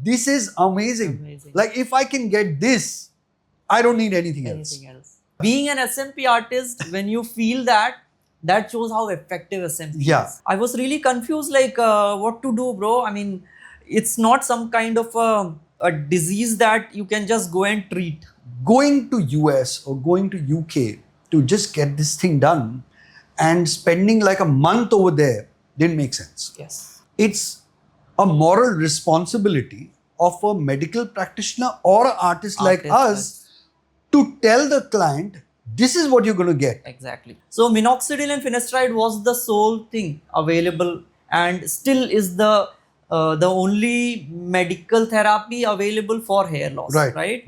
this is amazing. Like if I can get this, I don't need anything else. Being an SMP artist, when you feel that, that shows how effective SMP is. I was really confused, like what to do, bro. I mean, it's not some kind of a disease that you can just go and treat. Going to US or going to UK to just get this thing done and spending like a month over there didn't make sense. Yes. It's a moral responsibility of a medical practitioner or an artist like us to tell the client, this is what you're going to get. Exactly. So minoxidil and finasteride was the sole thing available and still is the only medical therapy available for hair loss. Right.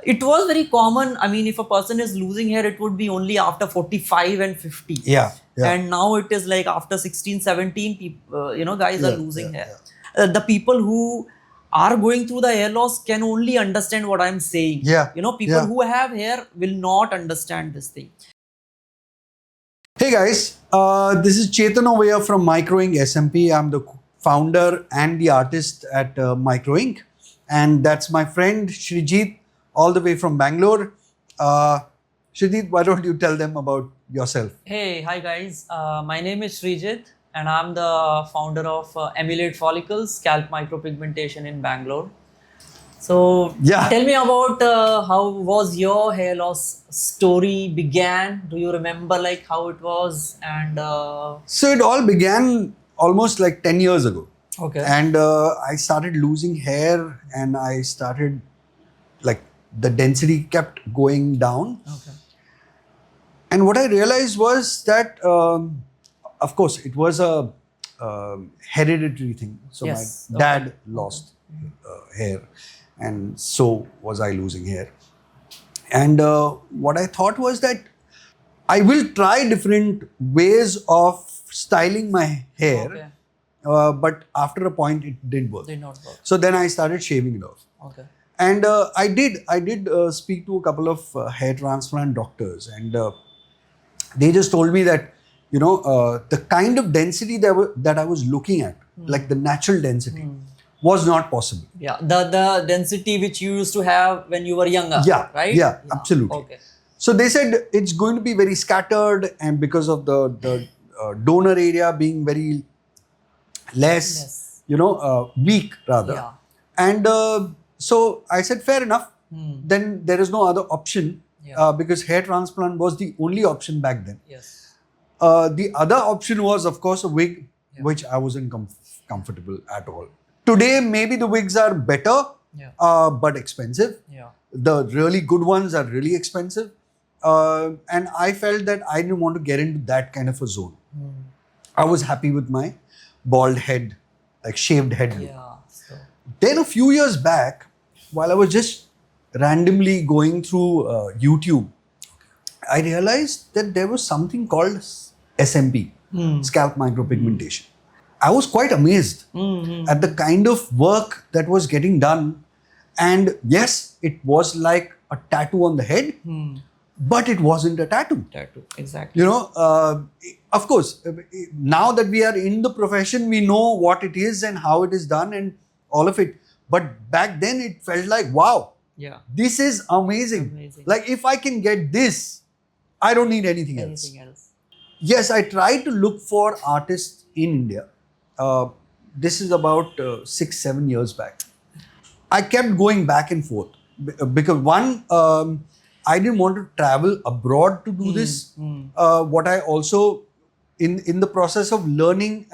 It was very common. I mean, if a person is losing hair, it would be only after 45 and 50. Yeah. And now it is like after 16, 17, people, guys are losing hair. The people who are going through the hair loss can only understand what I'm saying. People who have hair will not understand this thing. Hey guys, this is Chetan over here from Microink SMP. I'm the founder and the artist at Microink. And that's my friend Shrijit, all the way from Bangalore. Shrijit, why don't you tell them about yourself? Hey, hi guys. My name is Shrijit and I'm the founder of Emulate Follicles, Scalp Micropigmentation in Bangalore. So tell me about how was your hair loss story began? Do you remember like how it was? And so it all began almost like 10 years ago. Okay. And I started losing hair and I started like the density kept going down. Okay. And what I realized was that, of course, it was a hereditary thing. So my dad lost hair and so was I losing hair. And what I thought was that I will try different ways of styling my hair. But after a point, it didn't work. Did not work. So then I started shaving it off. Okay. And I did speak to a couple of hair transplant doctors, and they just told me that, the kind of density that I was looking at, like the natural density, was not possible. Yeah, the density which you used to have when you were younger. Right? Yeah, absolutely. Okay. So they said it's going to be very scattered, and because of the donor area being very less, weak rather. Yeah. And so I said, fair enough. Then there is no other option because hair transplant was the only option back then. Yes. The other option was, of course, a wig, which I wasn't comfortable at all. Today, maybe the wigs are better, but expensive. Yeah. The really good ones are really expensive. And I felt that I didn't want to get into that kind of a zone. I was happy with my bald head, like shaved head look. Then a few years back, while I was just randomly going through YouTube, I realized that there was something called SMP, Scalp Micropigmentation. I was quite amazed at the kind of work that was getting done. And yes, it was like a tattoo on the head, but it wasn't a tattoo. Exactly. Of course, now that we are in the profession, we know what it is and how it is done and all of it. But back then it felt like, wow, this is amazing. Like if I can get this, I don't need anything else. Yes, I tried to look for artists in India. This is about 6-7 years back. I kept going back and forth because one, I didn't want to travel abroad to do this. What I also, in the process of learning,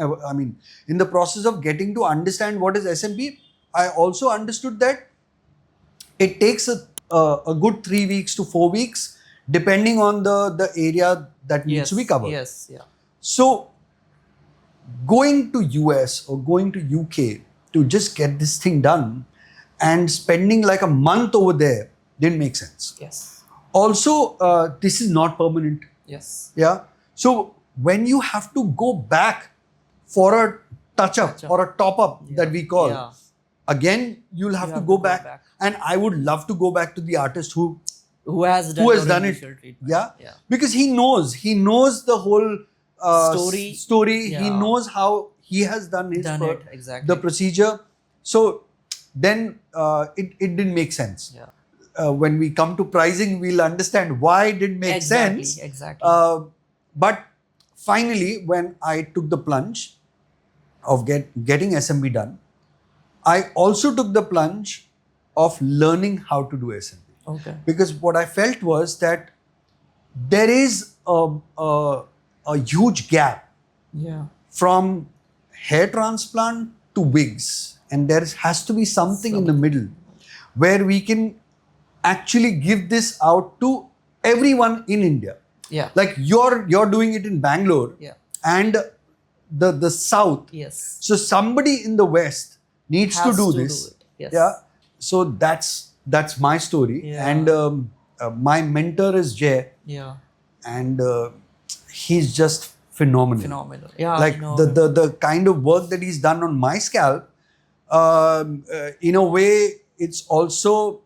in the process of getting to understand what is SMP, I also understood that it takes a good 3 weeks to 4 weeks, depending on the area that needs to be covered. So going to US or going to UK to just get this thing done and spending like a month over there didn't make sense. Also, this is not permanent. So when you have to go back for a touch-up or a top-up that we call, again, you'll have to go back. And I would love to go back to the artist who has done it. Because he knows the whole story. He knows how he has done his the procedure. So then it didn't make sense. Yeah. When we come to pricing, we'll understand why it didn't make sense. Exactly. But finally, when I took the plunge of getting SMB done, I also took the plunge of learning how to do SMB. Okay. Because what I felt was that there is a huge gap from hair transplant to wigs, and there has to be something in the middle where we can actually give this out to everyone in India. Yeah. Like you're doing it in Bangalore and the South. Yes. So somebody in the West needs to do this. Yes. Yeah. So that's my story. Yeah. And my mentor is Jay. Yeah. And he's just phenomenal. Yeah. Like the kind of work that he's done on my scalp, in a way, it's also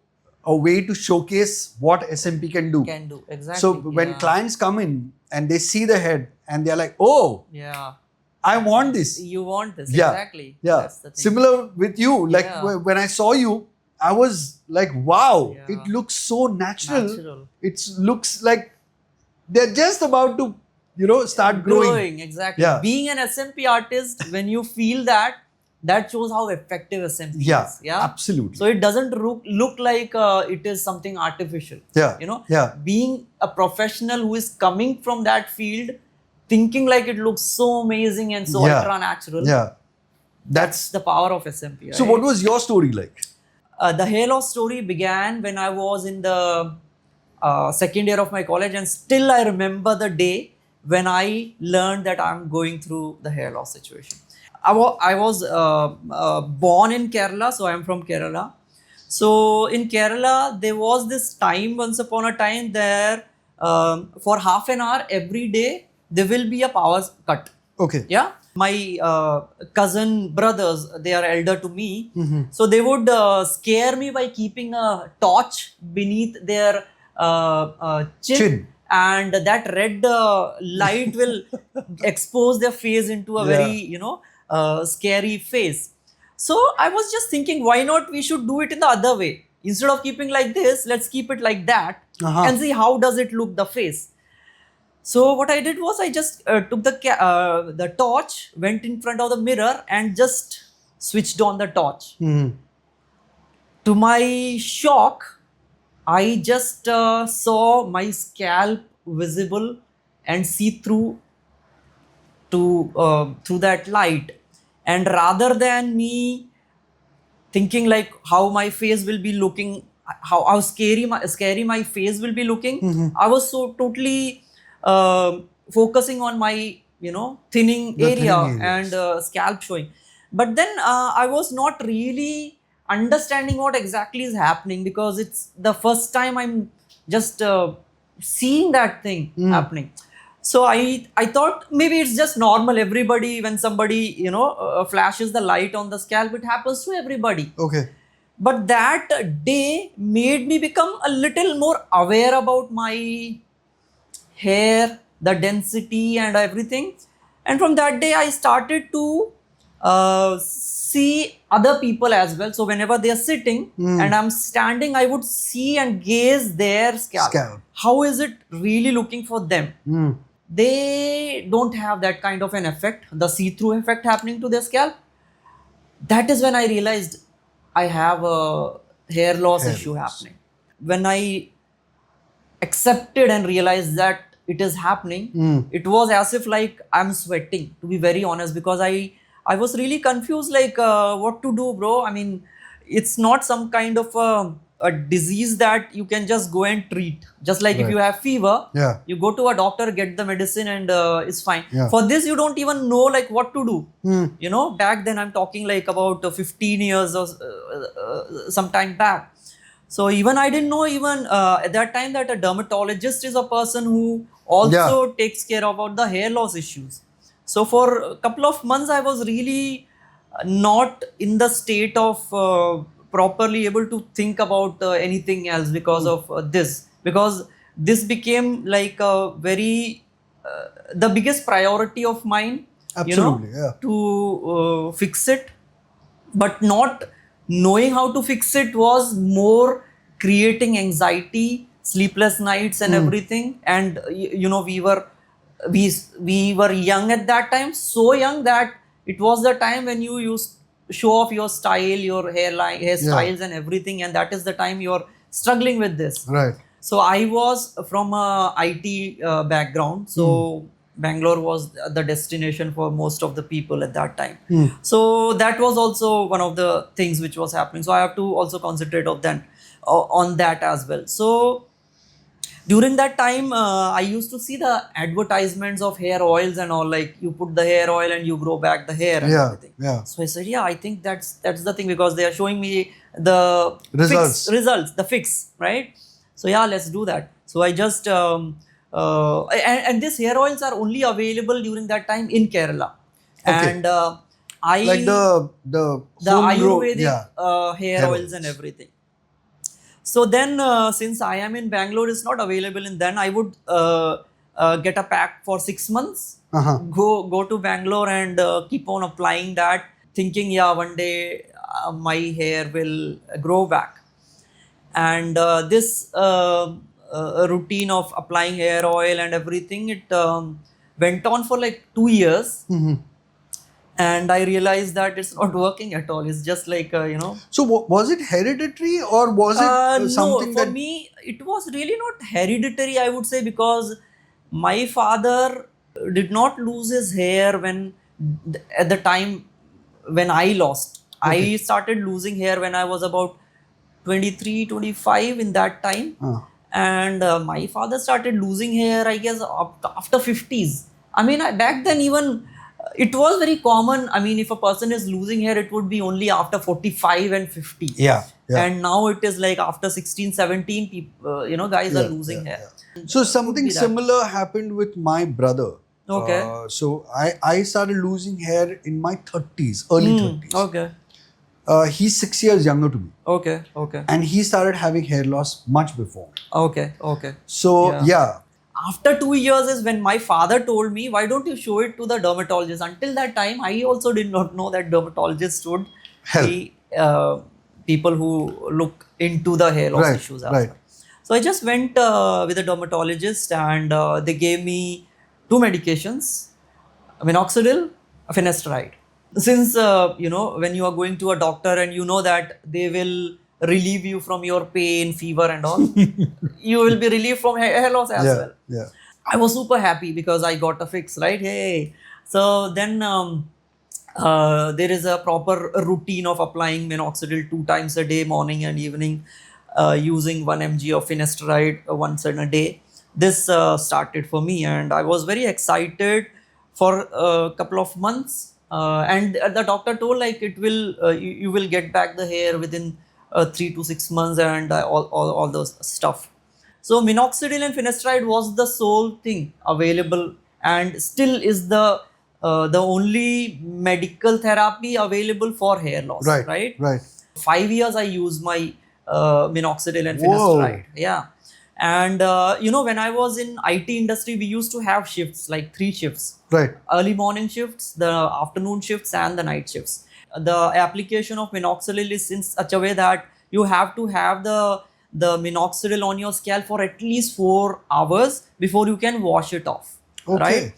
a way to showcase what SMP can do. Exactly. So when clients come in and they see the head and they're like, oh, I want this. You want this. Yeah. Exactly. Yeah. That's the thing. Similar with you. Like when I saw you, I was like, wow, Yeah. it looks so natural. It looks like they're just about to, start growing. Exactly. Yeah. Being an SMP artist, when you feel that shows how effective SMP is. Yeah. Absolutely. So it doesn't look like it is something artificial. Yeah. Being a professional who is coming from that field, thinking like it looks so amazing and so ultra natural. Yeah. That's the power of SMP. Right? So what was your story like? The hair loss story began when I was in the second year of my college, and still I remember the day when I learned that I'm going through the hair loss situation. I was born in Kerala, so I'm from Kerala. So in Kerala, there was this time, once upon a time, there for half an hour every day, there will be a power cut. Okay. Yeah. My cousin brothers, they are elder to me. So they would scare me by keeping a torch beneath their chin. And that red light will expose their face into a very, scary face. So I was just thinking, why not we should do it in the other way? Instead of keeping like this, let's keep it like that and see how does it look the face. So what I did was I just took the torch, went in front of the mirror and just switched on the torch. To my shock, I just saw my scalp visible and see through that light. And rather than me thinking like how my face will be looking, how scary my face will be looking, I was so totally focusing on my thinning area and scalp showing. But then I was not really understanding what exactly is happening, because it's the first time I'm just seeing that thing happening. So I thought maybe it's just normal. Everybody, when somebody flashes the light on the scalp, it happens to everybody. Okay. But that day made me become a little more aware about my hair, the density and everything. And from that day I started to see other people as well. So whenever they are sitting and I'm standing, I would see and gaze their scalp. How is it really looking for them? They don't have that kind of an effect, the see-through effect happening to their scalp. That is when I realized I have a hair loss issue happening. When I accepted and realized that it is happening, it was as if like I'm sweating, to be very honest, because I was really confused, like what to do, bro. I mean, it's not some kind of a disease that you can just go and treat. Just like if you have fever, you go to a doctor, get the medicine and it's fine. For this, you don't even know like what to do. Back then I'm talking like about 15 years or some time back. So even I didn't know even at that time that a dermatologist is a person who also takes care about the hair loss issues. So for a couple of months, I was really not in the state of properly able to think about anything else because of this. Because this became like a very, the biggest priority of mine, Absolutely, to fix it, but not knowing how to fix it was more creating anxiety, sleepless nights and everything. And you know, we were young at that time, so young that it was the time when you used show off your style, your hairline, hairstyles and everything, and that is the time you're struggling with this. Right. So I was from a IT background, so Bangalore was the destination for most of the people at that time. So that was also one of the things which was happening. So I have to also concentrate on that as well. So during that time, I used to see the advertisements of hair oils and all, like you put the hair oil and you grow back the hair and everything. Yeah. So I said, yeah, I think that's the thing, because they are showing me the results, the fix, right? So yeah, let's do that. So I just and these hair oils are only available during that time in Kerala, and I like the Ayurvedic hair oils and everything. So then, since I am in Bangalore, it's not available, and then I would get a pack for 6 months, go to Bangalore and keep on applying that, thinking, yeah, one day my hair will grow back. And this routine of applying hair oil and everything, it went on for like 2 years. And I realized that it's not working at all. It's just like, you know. So was it hereditary, or was it something no, for me, it was really not hereditary, I would say, because my father did not lose his hair at the time when I lost. I started losing hair when I was about 23, 25 in that time. And my father started losing hair, I guess, after 50s. I mean, back then even it was very common. I mean, if a person is losing hair, it would be only after 45 and 50. Yeah. And now it is like after 16, 17, people, you know, guys are losing hair. So something similar happened with my brother. Okay. So I started losing hair in my 30s, early 30s. Okay. He's 6 years younger to me. Okay. And he started having hair loss much before. Okay. So, yeah. After 2 years is when my father told me, why don't you show it to the dermatologist? Until that time, I also did not know that dermatologists would be people who look into the hair loss issues as well. So I just went with a dermatologist, and they gave me 2 medications, minoxidil, finasteride. Since, you know, when you are going to a doctor and you know that they will relieve you from your pain, fever and all, you will be relieved from hair loss as well. Yeah. I was super happy because I got a fix, right? Hey. So then there is a proper routine of applying minoxidil 2 times a day, morning and evening, using 1 mg of finasteride once in a day. This started for me, and I was very excited for a couple of months. And the doctor told, like, it will you will get back the hair within 3 to 6 months and all those stuff. So minoxidil and finasteride was the sole thing available, and still is the only medical therapy available for hair loss. Right. 5 years I used my minoxidil and finasteride. Yeah. And you know, when I was in IT industry, we used to have shifts, like 3 shifts. Early morning shifts, the afternoon shifts, and the night shifts. The application of minoxidil is in such a way that you have to have the minoxidil on your scalp for at least 4 hours before you can wash it off. Right?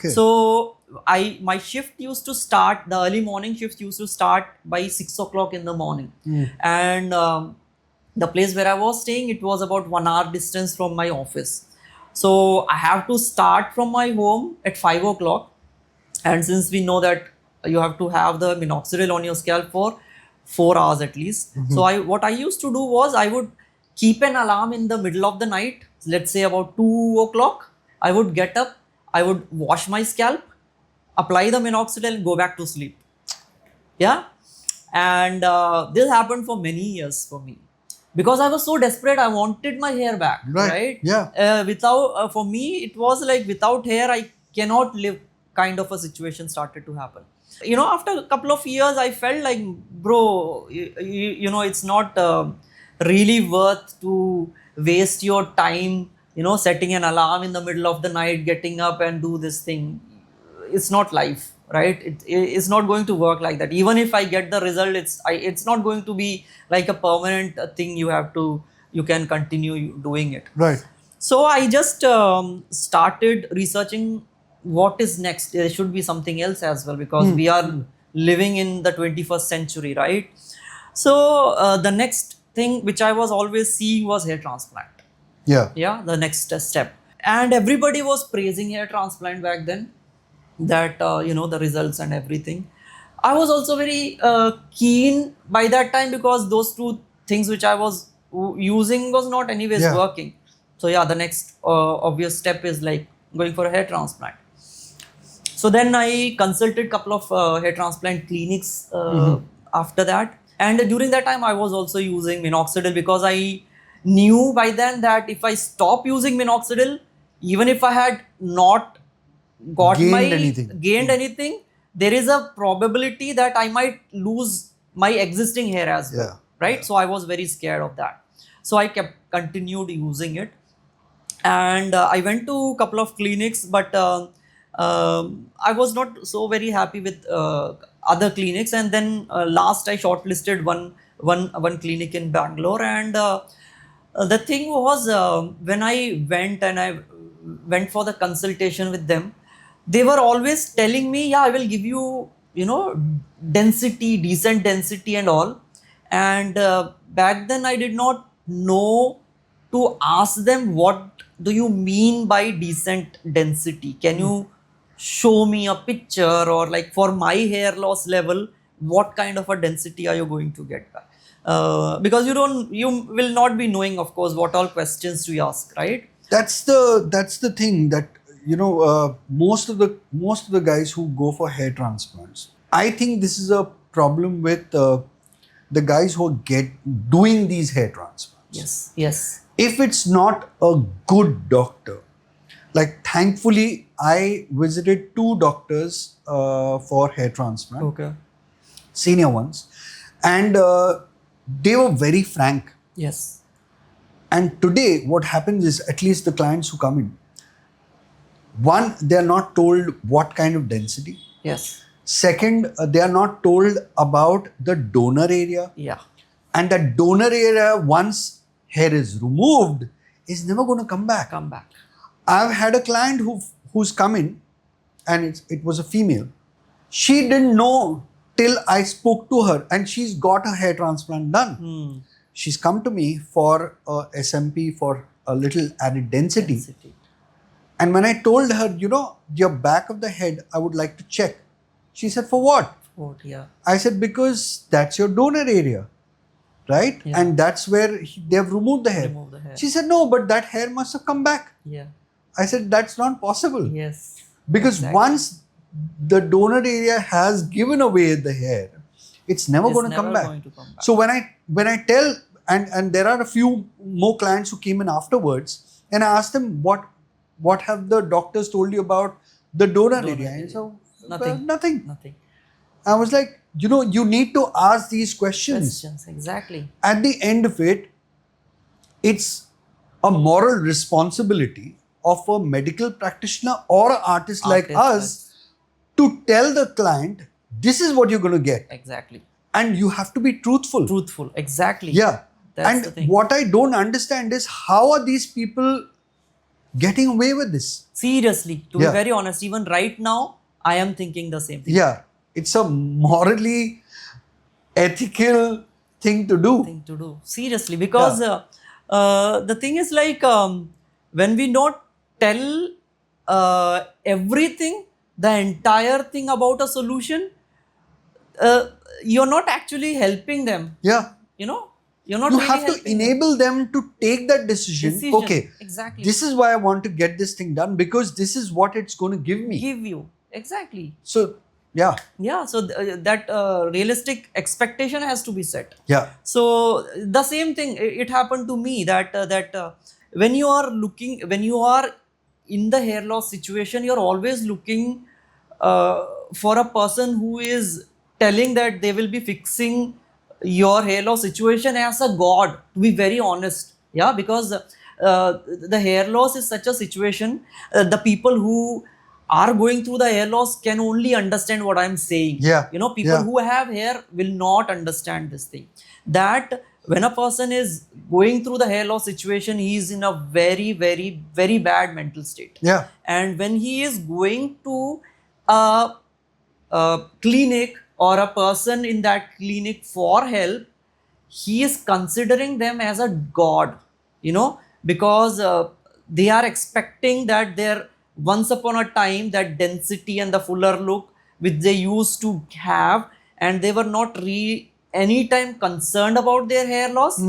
So my shift used to start, the early morning shift used to start by 6 o'clock in the morning. And the place where I was staying, it was about 1 hour distance from my office. So I have to start from my home at 5 o'clock. And since we know that you have to have the minoxidil on your scalp for 4 hours at least. So what I used to do was, I would keep an alarm in the middle of the night, let's say about 2 o'clock. I would get up, I would wash my scalp, apply the minoxidil and go back to sleep. Yeah. And this happened for many years for me, because I was so desperate. I wanted my hair back. Right? Yeah. For me, it was like, without hair, I cannot live kind of a situation started to happen. You know, after a couple of years, I felt like, bro, you know, it's not really worth to waste your time, you know, setting an alarm in the middle of the night, getting up and do this thing. It's not life. right? It's not going to work like that. Even if I get the result, it's not going to be like a permanent thing. You can continue doing it. Right. So I just started researching what is next. There should be something else as well, because we are living in the 21st century, right? So the next thing which I was always seeing was hair transplant. Yeah, the next step. And everybody was praising hair transplant back then, that the results and everything. I was also very keen by that time, because those two things which I was using was not anyways working. So yeah, the next obvious step is like going for a hair transplant. So then I consulted couple of hair transplant clinics after that. And during that time I was also using minoxidil, because I knew by then that if I stop using minoxidil, even if I had not gained anything, there is a probability that I might lose my existing hair as well, right? So I was very scared of that. So I continued using it, and I went to a couple of clinics, but I was not so very happy with other clinics. And then last I shortlisted one clinic in Bangalore, and the thing was, when I went for the consultation with them, they were always telling me, yeah, I will give you, density, decent density and all. And back then I did not know to ask them, what do you mean by decent density? Can you show me a picture, or like for my hair loss level, what kind of a density are you going to get back? Because you will not be knowing, of course, what all questions to ask, right? That's the thing, that most of the guys who go for hair transplants, I think this is a problem with the guys who are doing these hair transplants. Yes. If it's not a good doctor, like thankfully I visited 2 doctors for hair transplant. Okay. Senior ones, and they were very frank. Yes. And today what happens is, at least the clients who come in, one, they are not told what kind of density. Yes. Second, they are not told about the donor area. Yeah. And that donor area, once hair is removed, is never going to come back. I've had a client who's come in, and it was a female. She didn't know till I spoke to her, and she's got a hair transplant done. She's come to me for a SMP, for a little added density. And when I told her, your back of the head, I would like to check. She said, for what? I said, because that's your donor area, right? Yeah. And that's where they have removed the hair. She said, no, but that hair must have come back. I said, that's not possible. Yes. Because once the donor area has given away the hair, it's never going to come back. So when I tell, and there are a few more clients who came in afterwards, and I asked them, what have the doctors told you about the donor area? And so, nothing. I was like, you need to ask these questions. Exactly. At the end of it, it's a moral responsibility of a medical practitioner or an artist like us to tell the client, this is what you're going to get. Exactly. And you have to be truthful. Exactly. Yeah. That's the thing. What I don't understand is, how are these people getting away with this? Seriously, to be very honest, even right now, I am thinking the same thing. Yeah. It's a morally ethical thing to do. Seriously, because the thing is like, when we not tell everything, the entire thing about a solution, you're not actually helping them. Yeah. You're not you really have to enable them to take that decision. Okay, exactly. This is why I want to get this thing done, because this is what it's going to give me. Exactly. So, yeah. So that realistic expectation has to be set. Yeah. So the same thing, it happened to me, that when you are in the hair loss situation, you're always looking for a person who is telling that they will be fixing your hair loss situation as a god, to be very honest. Because the hair loss is such a situation. The people who are going through the hair loss can only understand what I'm saying. Yeah. You know, people who have hair will not understand this thing. That when a person is going through the hair loss situation, he is in a very, very, very bad mental state. Yeah. And when he is going to a clinic or a person in that clinic for help, he is considering them as a god, you know, because they are expecting that their once upon a time that density and the fuller look which they used to have, and they were not anytime concerned about their hair loss.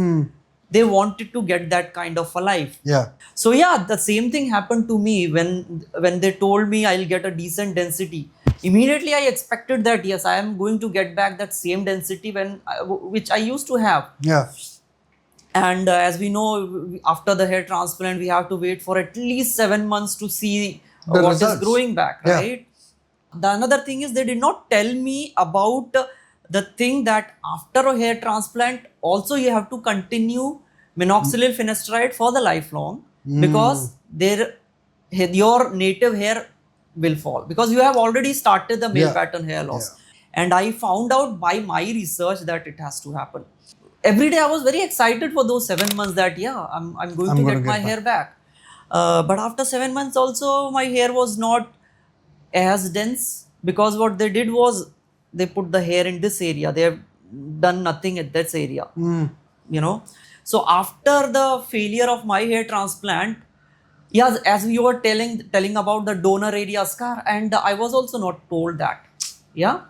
They wanted to get that kind of a life. Yeah. So yeah, the same thing happened to me when they told me I'll get a decent density. Immediately I expected that yes, I am going to get back that same density which I used to have. Yeah. And as we know, after the hair transplant, we have to wait for at least 7 months to see The what results. is growing back, Yeah. right? The another thing is they did not tell me about the thing that after a hair transplant, also you have to continue minoxidil finasteride for the lifelong, because your native hair will fall, because you have already started the male Yeah. pattern hair loss. And I found out by my research that it has to happen. Every day I was very excited for those 7 months that yeah, I'm going to get my hair back. But after 7 months also, my hair was not as dense, because what they did was they put the hair in this area. They have done nothing at this area, you know. So after the failure of my hair transplant, yeah, as we were telling about the donor area scar, and I was also not told that. Yeah,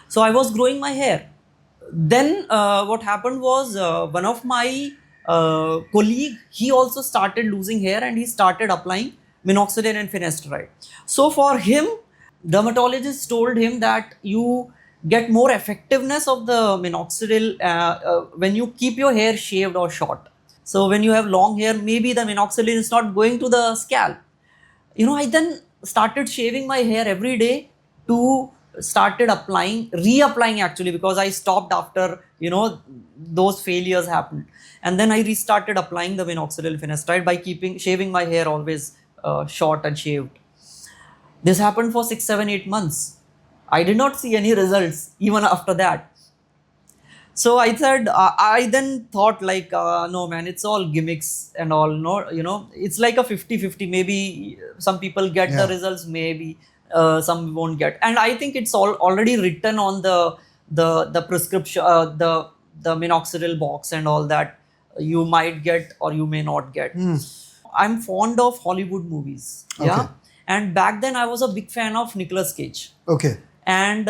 so I was growing my hair. Then what happened was one of my colleague, he also started losing hair, and he started applying minoxidil and finasteride. So for him, dermatologist told him that you get more effectiveness of the minoxidil when you keep your hair shaved or short. So when you have long hair, maybe the minoxidil is not going to the scalp. You know, I then started shaving my hair every day to started reapplying actually, because I stopped after, you know, those failures happened. And then I restarted applying the minoxidil finasteride by shaving my hair always short and shaved. This happened for 6, 7, 8 months. I did not see any results even after that. So I said, I then thought like, no man, it's all gimmicks and all. No, you know, it's like a 50-50. Maybe some people get the results, maybe some won't get. And I think it's already written on the prescription, the minoxidil box and all that. You might get or you may not get. I'm fond of Hollywood movies. Yeah. Okay. And back then I was a big fan of Nicolas Cage. Okay. And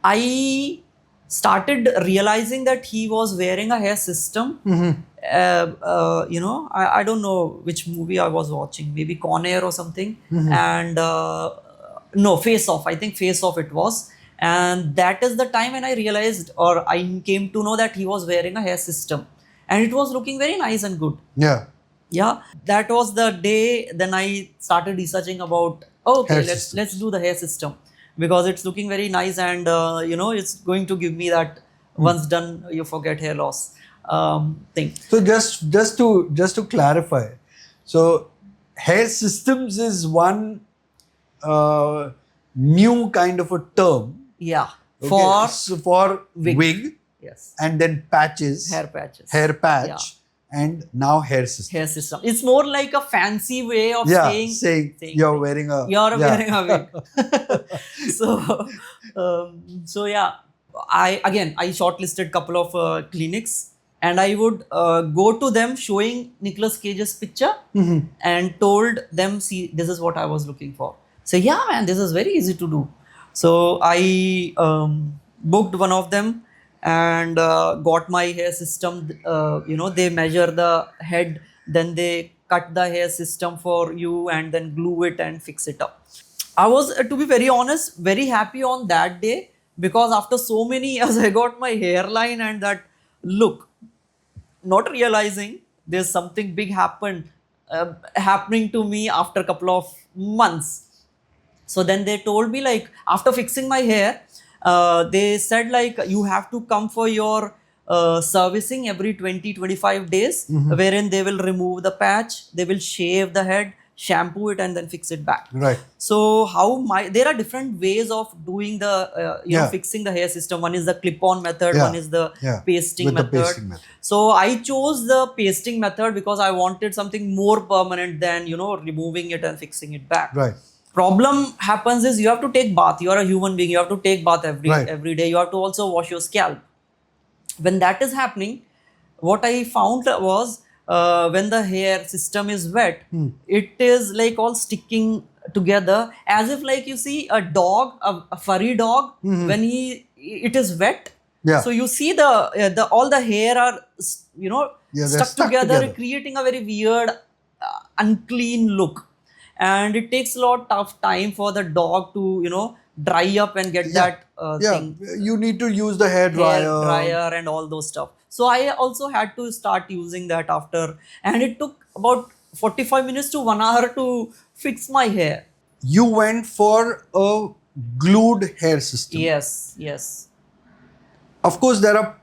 I started realizing that he was wearing a hair system. You know, I don't know which movie I was watching, maybe Con Air or something. And no, Face Off. I think Face Off it was. And that is the time when I realized, or I came to know that he was wearing a hair system. And it was looking very nice and good. Yeah. Yeah, that was the day. Then I started researching about, okay, let's do the hair system, because it's looking very nice, and you know, it's going to give me that once done you forget hair loss thing. So just to clarify, so hair systems is one new kind of a term. Yeah, Okay? For wig. Yes. And then patches. Hair patches. Hair patch. Yeah. And now hair system. Hair system. It's more like a fancy way of saying you're wearing a wearing a wig. So yeah, I shortlisted couple of clinics, and I would go to them showing Nicolas Cage's picture and told them, see, this is what I was looking for. So yeah, man, this is very easy to do. So I booked one of them and got my hair system. You know, they measure the head, then they cut the hair system for you and then glue it and fix it up. I was, to be very honest, very happy on that day, because after so many years I got my hairline and that look, not realizing there's something big happening to me after a couple of months. So then they told me, like, after fixing my hair, they said like, you have to come for your servicing every 20-25 days, wherein they will remove the patch, they will shave the head, shampoo it and then fix it back. Right. So there are different ways of doing the fixing the hair system. One is the clip-on method, one is the pasting method. So I chose the pasting method because I wanted something more permanent than removing it and fixing it back. Right. Problem happens is you have to take bath. You are a human being. You have to take bath every day. You have to also wash your scalp. When that is happening, what I found was when the hair system is wet, it is like all sticking together as if like you see a dog, a furry dog, when it is wet. Yeah. So you see the all the hair are stuck together, creating a very weird, unclean look, and it takes a lot of time for the dog to dry up and get that thing. You need to use the hair dryer and all those stuff. So I also had to start using that after, and it took about 45 minutes to 1 hour to fix my hair. You went for a glued hair system. Yes. Of course, there are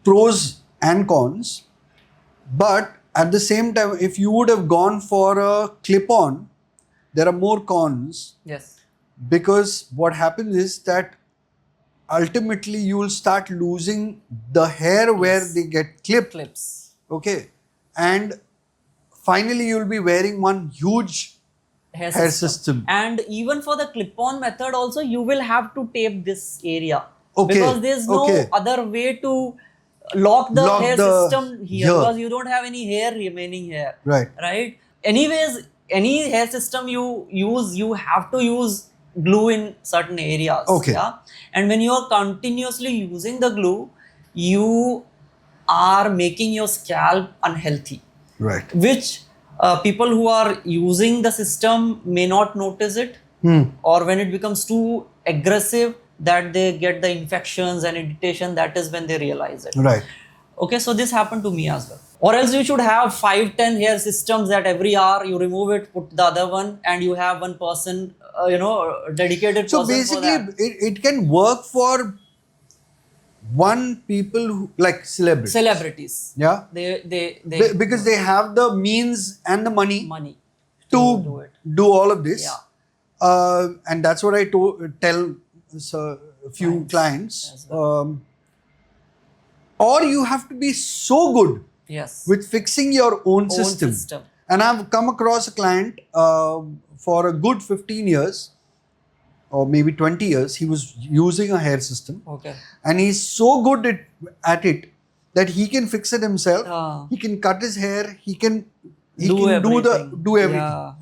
pros and cons, but at the same time, if you would have gone for a clip-on, there are more cons. Yes. Because what happens is that ultimately you will start losing the hair where they get clips. Okay. And finally you will be wearing one huge hair system. And even for the clip-on method also, you will have to tape this area. Okay. Because there's no other way to lock the hair system here, because you don't have any hair remaining here. Right. Anyways, any hair system you use, you have to use glue in certain areas. And when you are continuously using the glue, you are making your scalp unhealthy. Right. Which people who are using the system may not notice it, or when it becomes too aggressive that they get the infections and irritation, that is when they realize it. Right. Okay, so this happened to me as well. Or else you should have 5-10 hair systems that every hour you remove it, put the other one, and you have one person, dedicated so person. So basically, it can work for one people who, like celebrities. Yeah. They because they have the means and the money to do all of this. Yeah. And that's what I tell a few clients. Well. Or you have to be so good with fixing your own system. And I've come across a client for a good 15 years or maybe 20 years. He was using a hair system. Okay. And he's so good at it that he can fix it himself. He can cut his hair. He can do everything.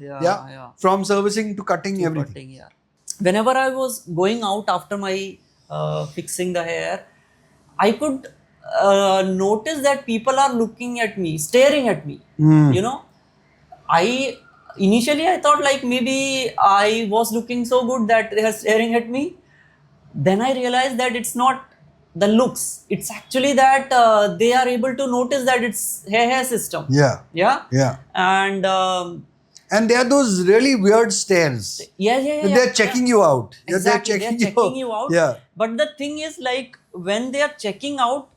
Yeah. From servicing to cutting everything. Whenever I was going out after my fixing the hair, I could notice that people are looking at me, staring at me. Initially I thought like maybe I was looking so good that they are staring at me. Then I realized that it's not the looks. It's actually that they are able to notice that it's hair system. Yeah. And there are those really weird stares. They're checking you out. Exactly. They're checking you out. Yeah. But the thing is, like, when they are checking out,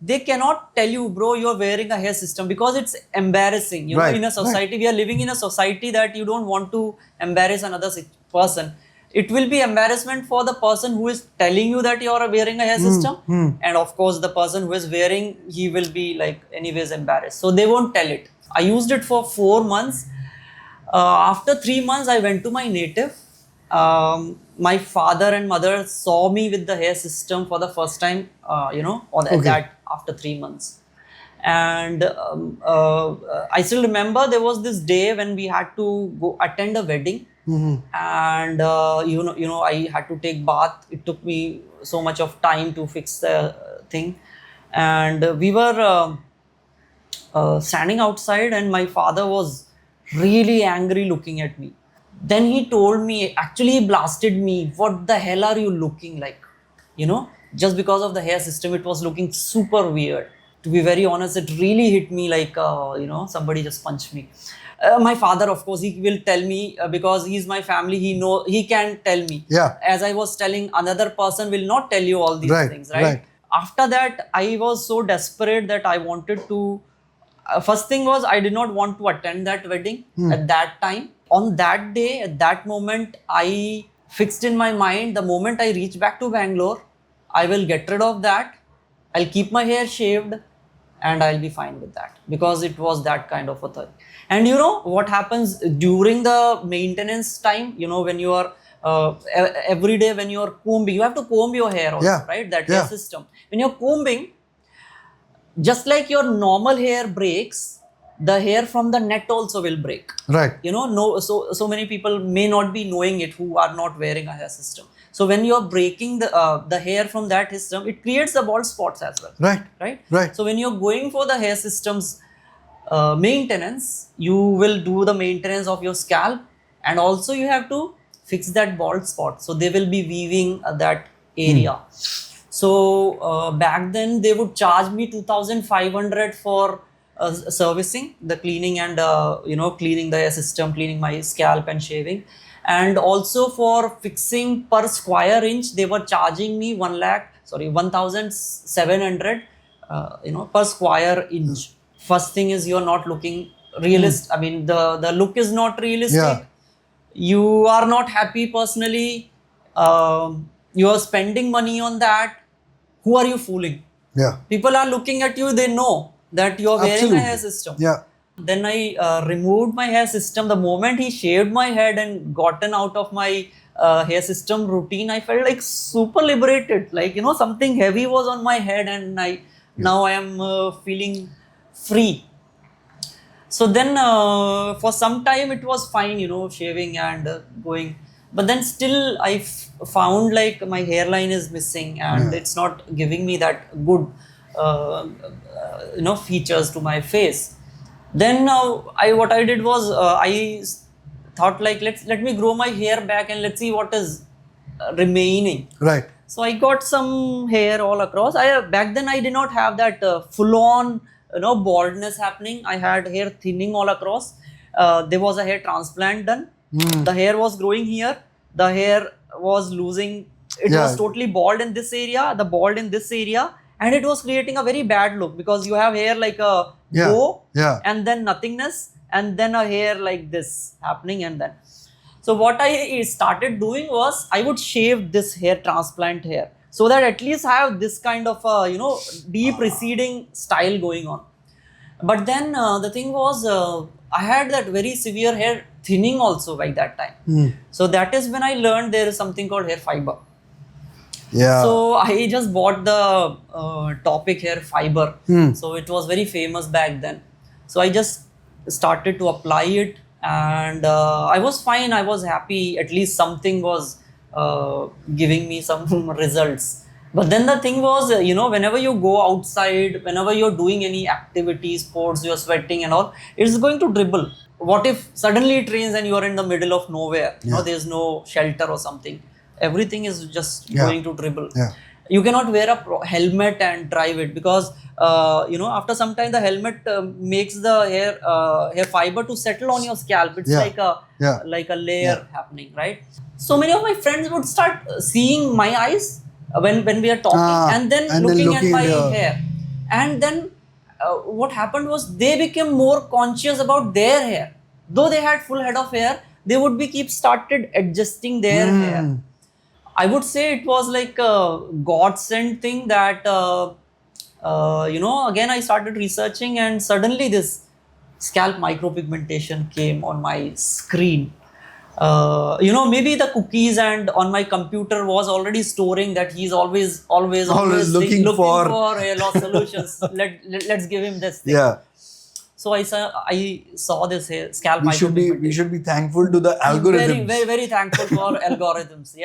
they cannot tell you, bro, you're wearing a hair system, because it's embarrassing. You know, in a society, we are living in a society that you don't want to embarrass another person. It will be embarrassment for the person who is telling you that you are wearing a hair system. And of course, the person who is wearing, he will be like anyways embarrassed. So they won't tell it. I used it for 4 months. After 3 months, I went to my native. My father and mother saw me with the hair system for the first time, that after 3 months. And I still remember there was this day when we had to go attend a wedding. And I had to take bath. It took me so much of time to fix the thing. And we were standing outside, and my father was really angry looking at me. Then he told me, actually he blasted me, what the hell are you looking like? Just because of the hair system, it was looking super weird. To be very honest, it really hit me like, somebody just punched me. My father, of course, he will tell me because he's my family. He can tell me. Yeah. As I was telling, another person will not tell you all these things, right? After that, I was so desperate that I wanted to. First thing was, I did not want to attend that wedding at that time. On that day, at that moment, I fixed in my mind, the moment I reach back to Bangalore, I will get rid of that. I'll keep my hair shaved and I'll be fine with that, because it was that kind of a thing. And you know what happens during the maintenance time, you know, when you are every day when you are combing, you have to comb your hair also, right? That hair system. When you're combing, just like your normal hair breaks, the hair from the net also will break. Right. You know, so many people may not be knowing it who are not wearing a hair system. So when you're breaking the hair from that system, it creates the bald spots as well. Right. So when you're going for the hair systems maintenance, you will do the maintenance of your scalp, and also you have to fix that bald spot. So they will be weaving that area. So back then they would charge me 2,500 for servicing, the cleaning and you know, cleaning the hair system, cleaning my scalp and shaving. And also for fixing per square inch, they were charging me 1,700 you know, per square inch. First thing is, you're not looking realistic. I mean, the look is not realistic. You are not happy personally. You are spending money on that. Who are you fooling? People are looking at you, they know that you are wearing a hair system. Then I removed my hair system. The moment he shaved my head and gotten out of my hair system routine, I felt like super liberated. Like, you know, something heavy was on my head, and now I am feeling free. So then for some time it was fine, you know, shaving and going. But then still I found like my hairline is missing, and it's not giving me that good you know, features to my face. Then what I did was I thought like, let me grow my hair back and let's see what is remaining. Right. So I got some hair all across. Back then I did not have that full on, you know, baldness happening. I had hair thinning all across. There was a hair transplant done. The hair was growing here. The hair was losing. It was totally bald in this area, the bald in this area. And it was creating a very bad look, because you have hair like a bow, and then nothingness, and then a hair like this happening. And then, so what I started doing was, I would shave this hair, transplant hair, so that at least I have this kind of you know, deep receding style going on. But then the thing was, I had that very severe hair thinning also by that time. So that is when I learned there is something called hair fiber. So I just bought the Topic hair fiber. So it was very famous back then. So I just started to apply it, and I was fine. I was happy. At least something was giving me some results. But then the thing was, you know, whenever you go outside, whenever you're doing any activity, sports, you're sweating and all, it's going to dribble. What if suddenly it rains and you are in the middle of nowhere? You know, there's no shelter or something. Everything is just going to dribble. You cannot wear a helmet and drive it, because you know, after some time the helmet makes the hair fiber to settle on your scalp. It's like a layer happening, right? So many of my friends would start seeing my eyes when we are talking, and then looking at my hair. And then what happened was, they became more conscious about their hair. Though they had full head of hair, they would started adjusting their hair. I would say it was like a godsend thing that, you know, again I started researching, and suddenly this scalp micropigmentation came on my screen. You know, maybe the cookies and on my computer was already storing that he's always looking for hair loss solutions. Let's give him this thing. So I saw this hair, scalp micropigmentation. We should be thankful to the algorithms. Very, very thankful for algorithms.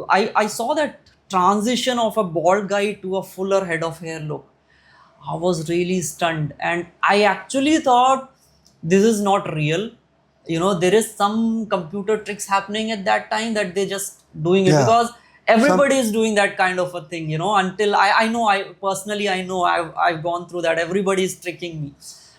I saw that transition of a bald guy to a fuller head of hair look. I was really stunned, and I actually thought this is not real. You know, there is some computer tricks happening at that time, that they just doing it because everybody is doing that kind of a thing, you know, until I know I've gone through that. Everybody is tricking me.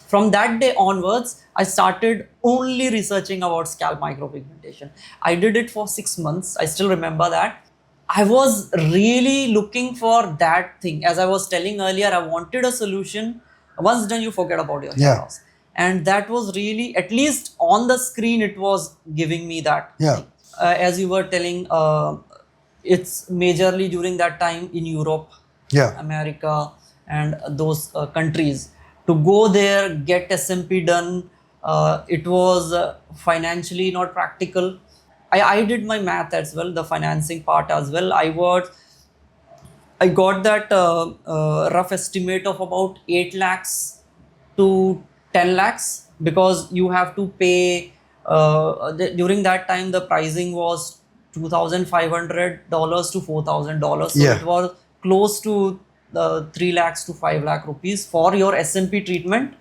From that day onwards, I started only researching about scalp micropigmentation. I did it for 6 months. I still remember that. I was really looking for that thing. As I was telling earlier, I wanted a solution. Once done, you forget about your hair loss. and that was really, at least on the screen, it was giving me that thing. As you were telling, it's majorly during that time in Europe, America, and those countries. To go there, get SMP done, it was financially not practical. I did my math as well, the financing part as well. I got that rough estimate of about 8 lakhs to 10 lakhs, because you have to pay, during that time the pricing was $2,500 to $4,000. So it was close to 3 lakhs to 5 lakh rupees for your SMP treatment,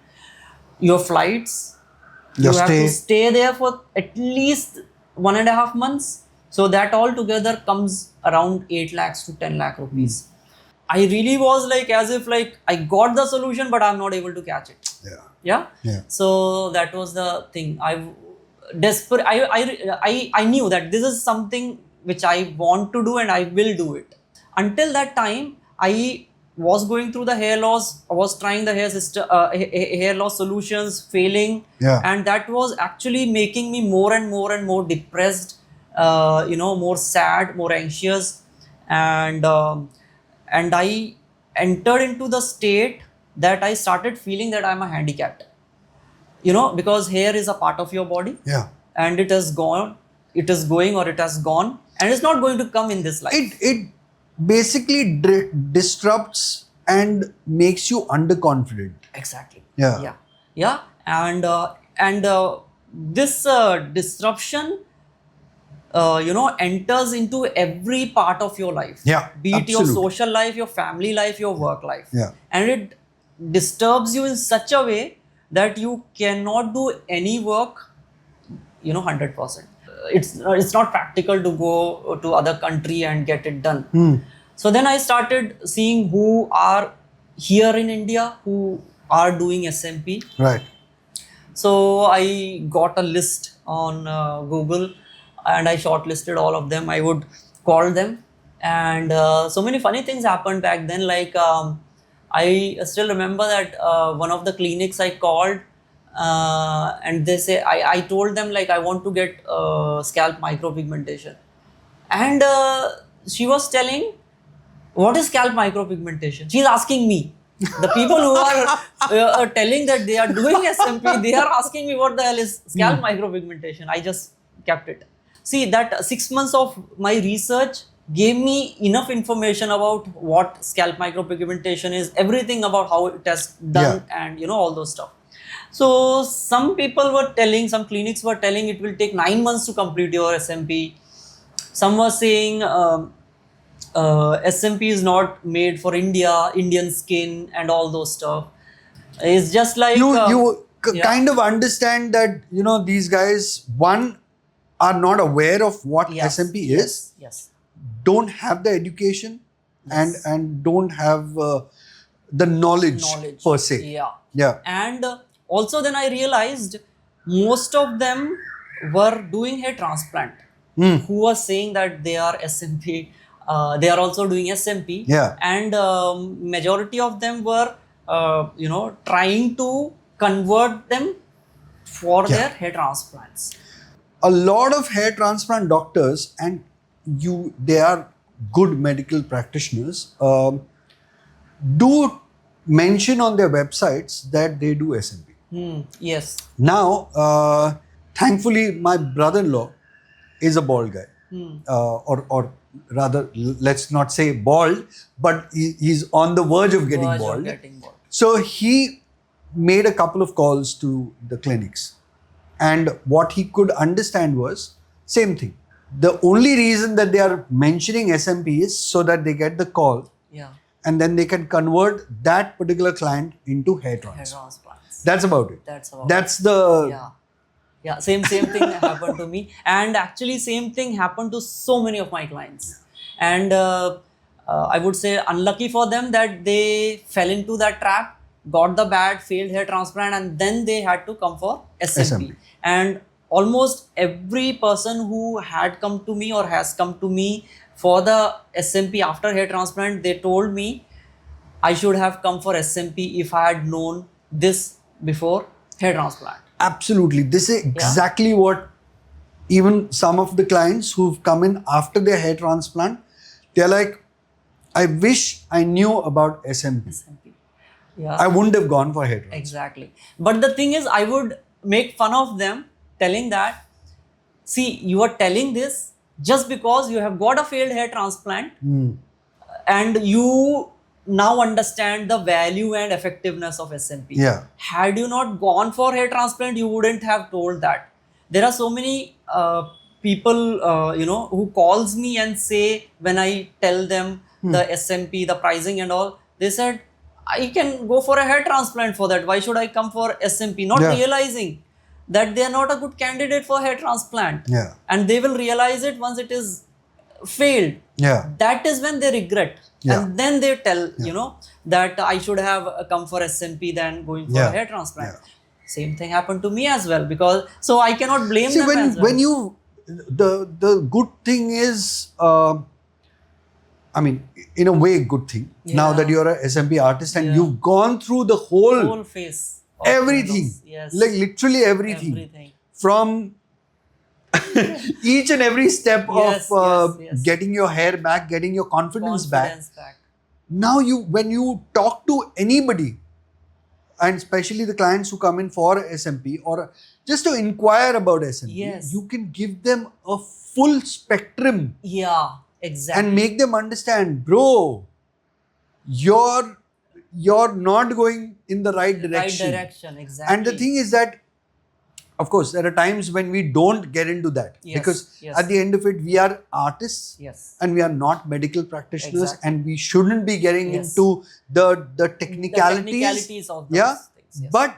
your flights. You have to stay there for at least 1.5 months. So that all together comes around 8 lakhs to 10 lakh rupees. I really was like, as if like I got the solution, but I'm not able to catch it. Yeah. So that was the thing. I knew that this is something which I want to do and I will do it. Until that time, I was going through the hair loss. I was trying the hair loss solutions, failing, and that was actually making me more and more depressed. More sad, more anxious, and I entered into the state that I started feeling that I'm a handicapped. Because hair is a part of your body, and it has gone, it is going, or it has gone, and it's not going to come in this life. It basically disrupts and makes you underconfident. Exactly. And this disruption enters into every part of your life. Be it your social life, your family life, your work life. And it disturbs you in such a way that you cannot do any work 100%. It's not practical to go to other country and get it done. So then I started seeing who are here in India who are doing SMP. So I got a list on Google, and I shortlisted all of them. I would call them, and so many funny things happened back then. Like I still remember that one of the clinics I called, and they say, I told them like I want to get scalp micropigmentation, and she was telling, what is scalp micropigmentation? She's asking me. The people who are telling that they are doing SMP, they are asking me what the hell is scalp micropigmentation. I just kept it. See, that 6 months of my research gave me enough information about what scalp micropigmentation is, everything about how it has done, and all those stuff. So some people were telling, some clinics were telling it will take 9 months to complete your SMP. Some were saying SMP is not made for Indian skin and all those stuff. It's just like you kind of understand that these guys, one, are not aware of what SMP is, don't have the education, and don't have the knowledge per se. And also then I realized most of them were doing hair transplant, who were saying that they are SMP. They are also doing SMP, and majority of them were trying to convert them for their hair transplants. A lot of hair transplant doctors, and they are good medical practitioners, do mention on their websites that they do SMP. Yes. Now, thankfully, my brother-in-law is a bald guy, or rather, let's not say bald, but he's on the verge of getting bald. So he made a couple of calls to the clinics. And what he could understand was same thing. The only reason that they are mentioning SMP is so that they get the call, and then they can convert that particular client into hair transplants. That's about it. That's the same thing happened to me, and actually same thing happened to so many of my clients. And I would say unlucky for them that they fell into that trap, got the bad failed hair transplant, and then they had to come for SMP. And almost every person who had come to me or has come to me for the SMP after hair transplant, they told me I should have come for SMP if I had known this before. hair transplant. Absolutely. This is exactly what even some of the clients who've come in after their hair transplant, they're like, I wish I knew about SMP. Yeah. I wouldn't have gone for hair transplant. Exactly. But the thing is, I would make fun of them telling that, see, you are telling this just because you have got a failed hair transplant and you now understand the value and effectiveness of SMP. Yeah. Had you not gone for hair transplant, you wouldn't have told that. There are so many people, who calls me and say, when I tell them the SMP, the pricing and all, they said, I can go for a hair transplant for that. Why should I come for SMP? Not realizing that they are not a good candidate for hair transplant. Yeah. And they will realize it once it is failed. Yeah. That is when they regret. Yeah. And then they tell, that I should have come for SMP than going for a hair transplant. Yeah. Same thing happened to me as well, because so I cannot blame them as well. When you, the good thing is, I mean, in a way, good thing. Now that you're a SMP artist and you've gone through the whole phase. Everything. Yes. Like literally everything. From each and every step of getting your hair back, getting your confidence back. Now when you talk to anybody, and especially the clients who come in for SMP or just to inquire about SMP, you can give them a full spectrum. Yeah, exactly. And make them understand, bro, you're not going in the right direction. Exactly. And the thing is that, of course, there are times when we don't get into that because at the end of it, we are artists and we are not medical practitioners and we shouldn't be getting into the technicalities of those things. But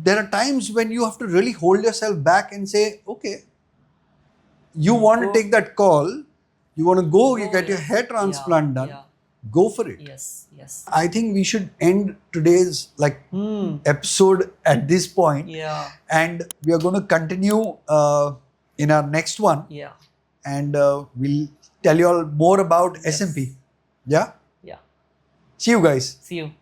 there are times when you have to really hold yourself back and say, okay, you want to take that call, you want to go, you get your hair transplant done, go for it. Yes. I think we should end today's episode at this point. Yeah. And we are going to continue in our next one. Yeah. And we'll tell you all more about SMP. Yeah? Yeah. See you guys. See you.